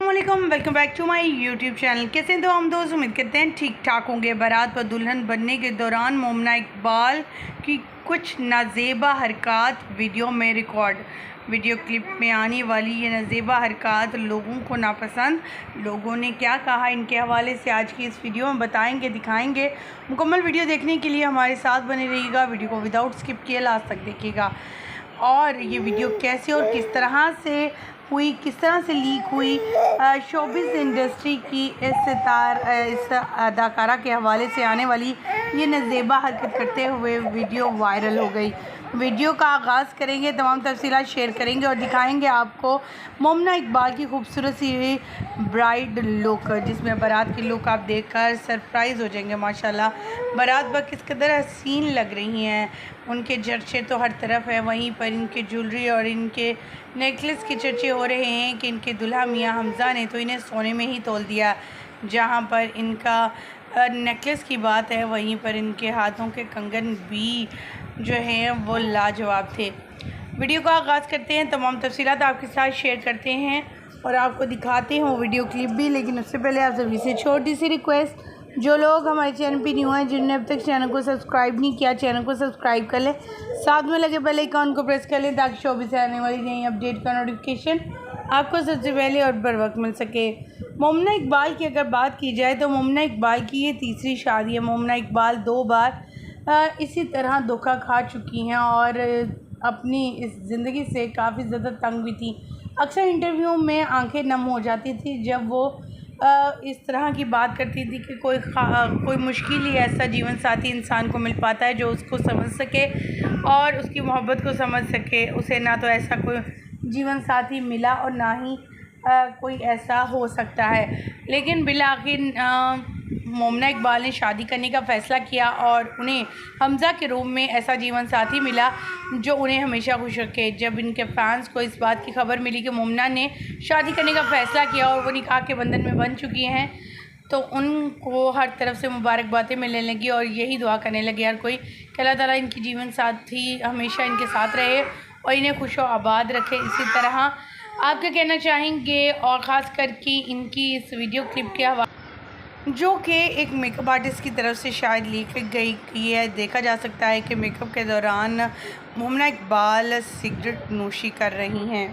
वालेकुम, welcome back to my YouTube channel. कैसे हैं तो हम दोस्त, उम्मीद करते हैं ठीक ठाक होंगे। बारात पर दुल्हन बनने के दौरान मोमना इकबाल की कुछ नाजेबा हरकत वीडियो में रिकॉर्ड। वीडियो क्लिप में आने वाली ये नाजेबा हरकत लोगों को नापसंद। लोगों ने क्या कहा, इनके हवाले से आज की इस वीडियो में बताएंगे, दिखाएंगे। मुकम्मल वीडियो देखने के लिए हमारे साथ बने रहिएगा। वीडियो को विदाउट स्किप किए लास्ट तक देखिएगा। और ये वीडियो कैसे और किस तरह से हुई, किस तरह से लीक हुई, शोबिज़ इंडस्ट्री की इस अदाकारा के हवाले से आने वाली ये नज़ेबा हरकत करते हुए वीडियो वायरल हो गई। वीडियो का आगाज़ करेंगे, तमाम तफसीलात शेयर करेंगे और दिखाएंगे आपको मोमना इकबाल की खूबसूरत सी ब्राइड लुक, जिसमें बारात की लुक आप देखकर सरप्राइज़ हो जाएंगे। माशाल्लाह बारात पर किस कदर हसीन लग रही हैं। उनके चर्चे तो हर तरफ है, वहीं पर इनके ज्वेलरी और इनके नेकलेस के चर्चे हो रहे हैं कि इनके दुल्हा मियाँ हमज़ा ने तो इन्हें सोने में ही तोल दिया। जहाँ पर इनका नेकलेस की बात है, वहीं पर इनके हाथों के कंगन भी जो हैं वो लाजवाब थे। वीडियो का आगाज़ करते हैं, तमाम तफसीलात आपके साथ शेयर करते हैं और आपको दिखाते हैं वीडियो क्लिप भी। लेकिन उससे पहले आप सभी से छोटी सी रिक्वेस्ट, जो लोग हमारे चैनल पे न्यू हैं, जिन्होंने अब तक चैनल को सब्सक्राइब नहीं किया, चैनल को सब्सक्राइब कर लें, साथ में लगे बेल आइकन को प्रेस कर लें ताकि शोबिज़ से आने वाली नई अपडेट का नोटिफिकेशन आपको सबसे पहले और बर वक्त मिल सके। मोमना इकबाल की अगर बात की जाए तो मोमना इकबाल की ये तीसरी शादी है। मोमना इकबाल 2 बार इसी तरह धोखा खा चुकी हैं और अपनी इस ज़िंदगी से काफ़ी ज़्यादा तंग भी थी। अक्सर इंटरव्यू में आंखें नम हो जाती थी जब वो इस तरह की बात करती थी कि कोई मुश्किल ही ऐसा जीवन साथी इंसान को मिल पाता है जो उसको समझ सके और उसकी मोहब्बत को समझ सके। उसे ना तो ऐसा कोई जीवन साथी मिला और ना ही कोई ऐसा हो सकता है। लेकिन बिलाखिर मोमना इकबाल ने शादी करने का फ़ैसला किया और उन्हें हमज़ा के रूप में ऐसा जीवन साथी मिला जो उन्हें हमेशा खुश रखे। जब इनके फैंस को इस बात की खबर मिली कि मोमना ने शादी करने का फ़ैसला किया और वो निकाह के बंधन में बंध चुकी हैं, तो उनको हर तरफ से मुबारकबादें मिलने लगी और यही दुआ करने लगे हर कोई कि अल्लाह ताला इनकी जीवन साथी हमेशा इनके साथ रहे और इन्हें खुश व आबाद रखे। इसी तरह आप क्या कहना चाहेंगे, और ख़ास करके इनकी इस वीडियो क्लिप के हवाले जो कि एक मेकअप आर्टिस्ट की तरफ से शायद लीक गई की है। देखा जा सकता है कि मेकअप के दौरान मोमना इकबाल सिगरेट नोशी कर रही हैं।